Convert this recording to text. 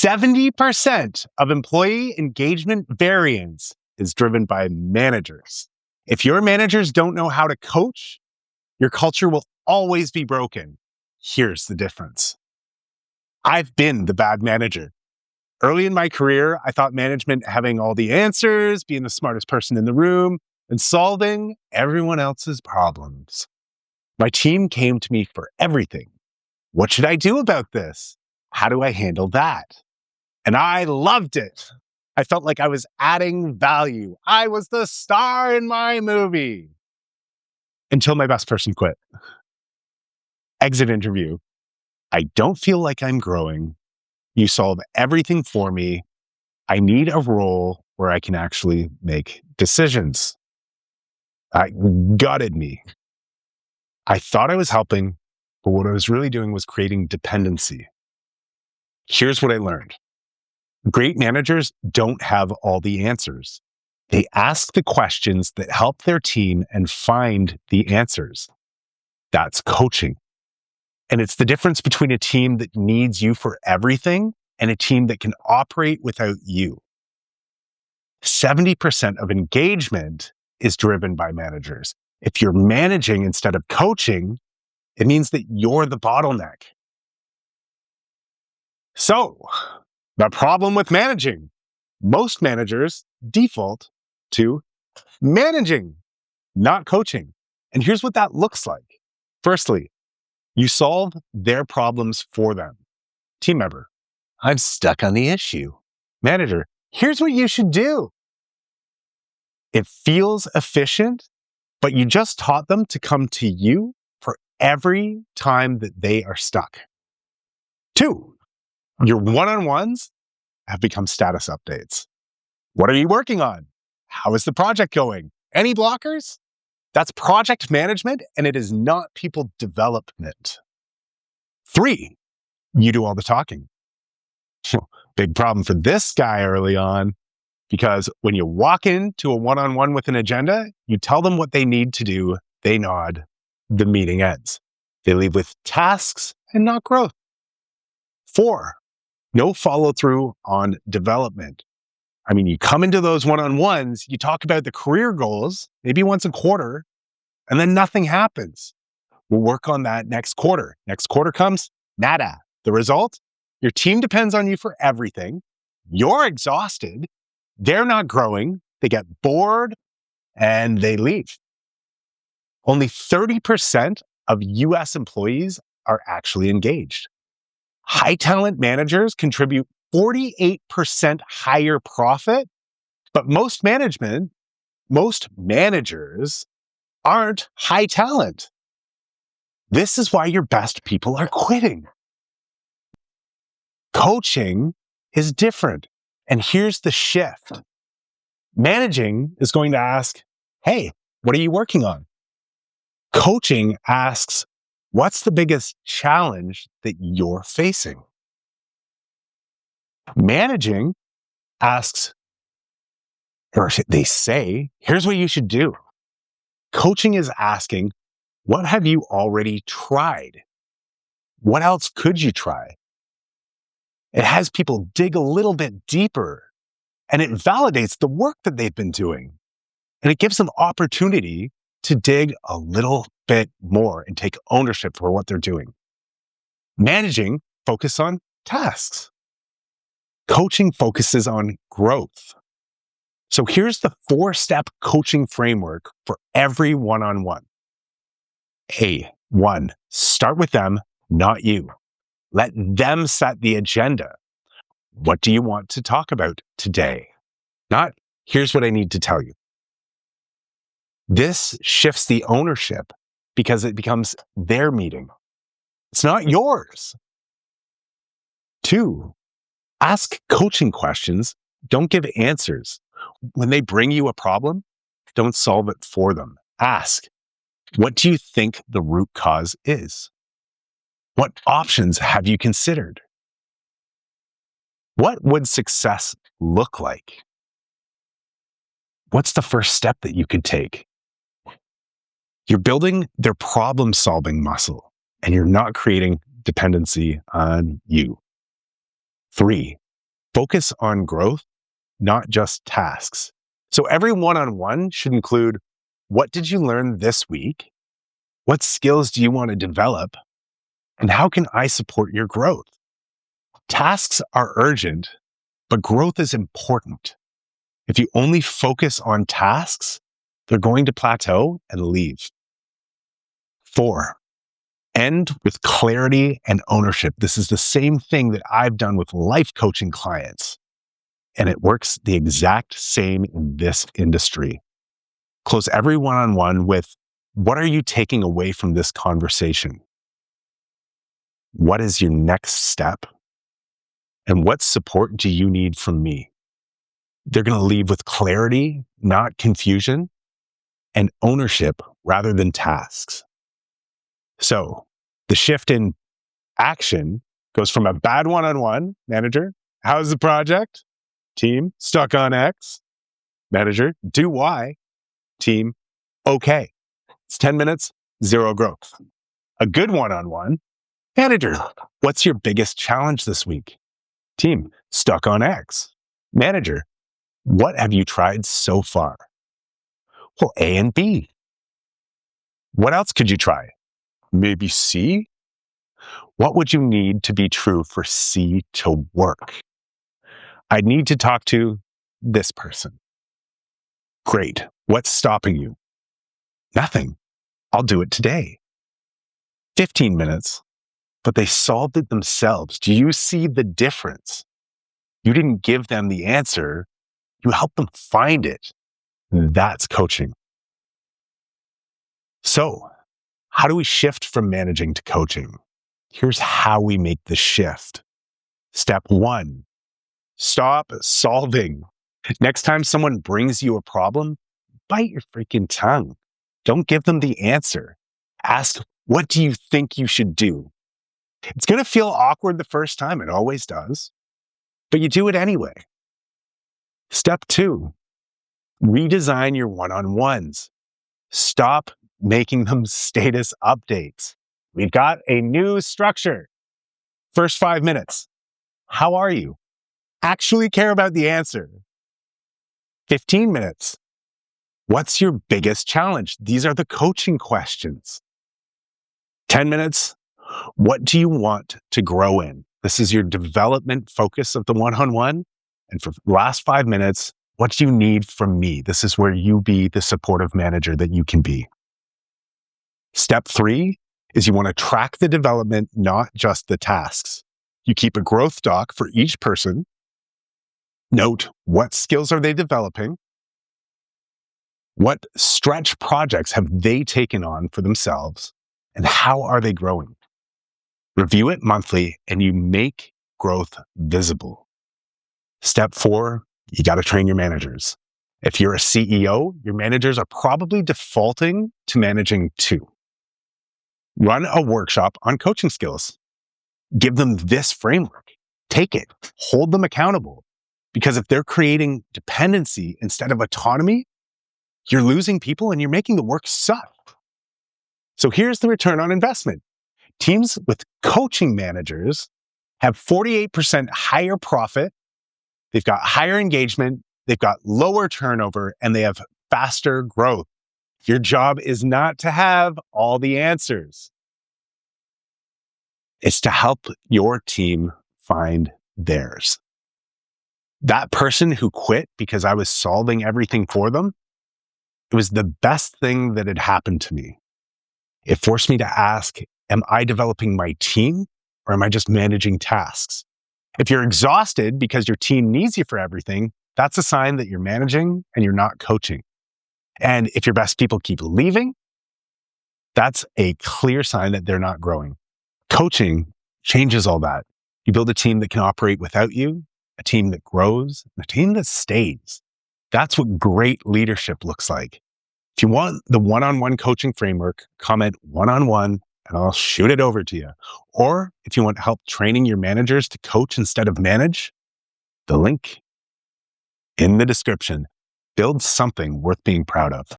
70% of employee engagement variance is driven by managers. If your managers don't know how to coach, your culture will always be broken. Here's the difference. I've been the bad manager. Early in my career, I thought management having all the answers, being the smartest person in the room, and solving everyone else's problems. My team came to me for everything. What should I do about this? How do I handle that? And I loved it. I felt like I was adding value. I was the star in my movie. Until my best person quit. Exit interview. I don't feel like I'm growing. You solve everything for me. I need a role where I can actually make decisions. It gutted me. I thought I was helping, but what I was really doing was creating dependency. Here's what I learned. Great managers don't have all the answers. They ask the questions that help their team and find the answers. That's coaching. And it's the difference between a team that needs you for everything and a team that can operate without you. 70% of engagement is driven by managers. If you're managing instead of coaching, it means that you're the bottleneck. So, the problem with managing, most managers default to managing, not coaching. And here's what that looks like. Firstly, you solve their problems for them. Team member, I'm stuck on the issue. Manager, here's what you should do. It feels efficient, but you just taught them to come to you for every time that they are stuck. 2, your one-on-ones have become status updates. What are you working on? How is the project going? Any blockers? That's project management, and it is not people development. 3, you do all the talking. Big problem for this guy early on, because when you walk into a one-on-one with an agenda, you tell them what they need to do, they nod, the meeting ends. They leave with tasks and not growth. 4, no follow-through on development. I mean, you come into those one-on-ones, you talk about the career goals, maybe once a quarter, and then nothing happens. We'll work on that next quarter. Next quarter comes, nada. The result? Your team depends on you for everything. You're exhausted. They're not growing. They get bored and they leave. Only 30% of US employees are actually engaged. High talent managers contribute 48% higher profit, but most managers aren't high talent. This is why your best people are quitting. Coaching is different. And here's the shift. Managing is going to ask, hey, what are you working on? Coaching asks, what's the biggest challenge that you're facing? Managing asks, or they say, here's what you should do. Coaching is asking, what have you already tried? What else could you try? It has people dig a little bit deeper, and it validates the work that they've been doing. And it gives them opportunity to dig a little bit more and take ownership for what they're doing. Managing focuses on tasks. Coaching focuses on growth. So here's the 4-step coaching framework for every one-on-one. A1, start with them, not you. Let them set the agenda. What do you want to talk about today? Not, here's what I need to tell you. This shifts the ownership because it becomes their meeting. It's not yours. 2, ask coaching questions. Don't give answers. When they bring you a problem, don't solve it for them. Ask, what do you think the root cause is? What options have you considered? What would success look like? What's the first step that you could take? You're building their problem-solving muscle, and you're not creating dependency on you. 3, Focus on growth, not just tasks. So every one-on-one should include, what did you learn this week? What skills do you want to develop? And how can I support your growth? Tasks are urgent, but growth is important. If you only focus on tasks, they're going to plateau and leave. 4, end with clarity and ownership. This is the same thing that I've done with life coaching clients, and it works the exact same in this industry. Close every one-on-one with, what are you taking away from this conversation? What is your next step? And what support do you need from me? They're going to leave with clarity, not confusion, and ownership rather than tasks. So the shift in action goes from a bad one-on-one, manager, how's the project? Team, stuck on X. Manager, do Y. Team, okay. It's 10 minutes, 0 growth. A good one-on-one, manager, what's your biggest challenge this week? Team, stuck on X. Manager, what have you tried so far? Well, A and B. What else could you try? Maybe C? What would you need to be true for C to work? I need to talk to this person. Great. What's stopping you? Nothing. I'll do it today. 15 minutes, but they solved it themselves. Do you see the difference? You didn't give them the answer. You helped them find it. That's coaching. So, how do we shift from managing to coaching? Here's how we make the shift. Step 1, stop solving. Next time someone brings you a problem, bite your freaking tongue. Don't give them the answer. Ask, what do you think you should do? It's going to feel awkward the first time. It always does. But you do it anyway. Step 2, redesign your one-on-ones. Stop making them status updates. We've got a new structure. First 5 minutes. How are you? Actually care about the answer. 15 minutes. What's your biggest challenge? These are the coaching questions. 10 minutes. What do you want to grow in? This is your development focus of the one-on-one. And for the last 5 minutes, what do you need from me? This is where you be the supportive manager that you can be. Step 3 is you want to track the development, not just the tasks. You keep a growth doc for each person. Note, what skills are they developing? What stretch projects have they taken on for themselves? And how are they growing? Review it monthly and you make growth visible. Step 4, you got to train your managers. If you're a CEO, your managers are probably defaulting to managing 2. Run a workshop on coaching skills. Give them this framework. Take it. Hold them accountable. Because if they're creating dependency instead of autonomy, you're losing people and you're making the work suck. So here's the return on investment. Teams with coaching managers have 48% higher profit. They've got higher engagement. They've got lower turnover and they have faster growth. Your job is not to have all the answers. It's to help your team find theirs. That person who quit because I was solving everything for them, it was the best thing that had happened to me. It forced me to ask, am I developing my team or am I just managing tasks? If you're exhausted because your team needs you for everything, that's a sign that you're managing and you're not coaching. And if your best people keep leaving, that's a clear sign that they're not growing. Coaching changes all that. You build a team that can operate without you, a team that grows, and a team that stays. That's what great leadership looks like. If you want the one-on-one coaching framework, comment one-on-one and I'll shoot it over to you. Or if you want help training your managers to coach instead of manage, the link in the description. Build something worth being proud of.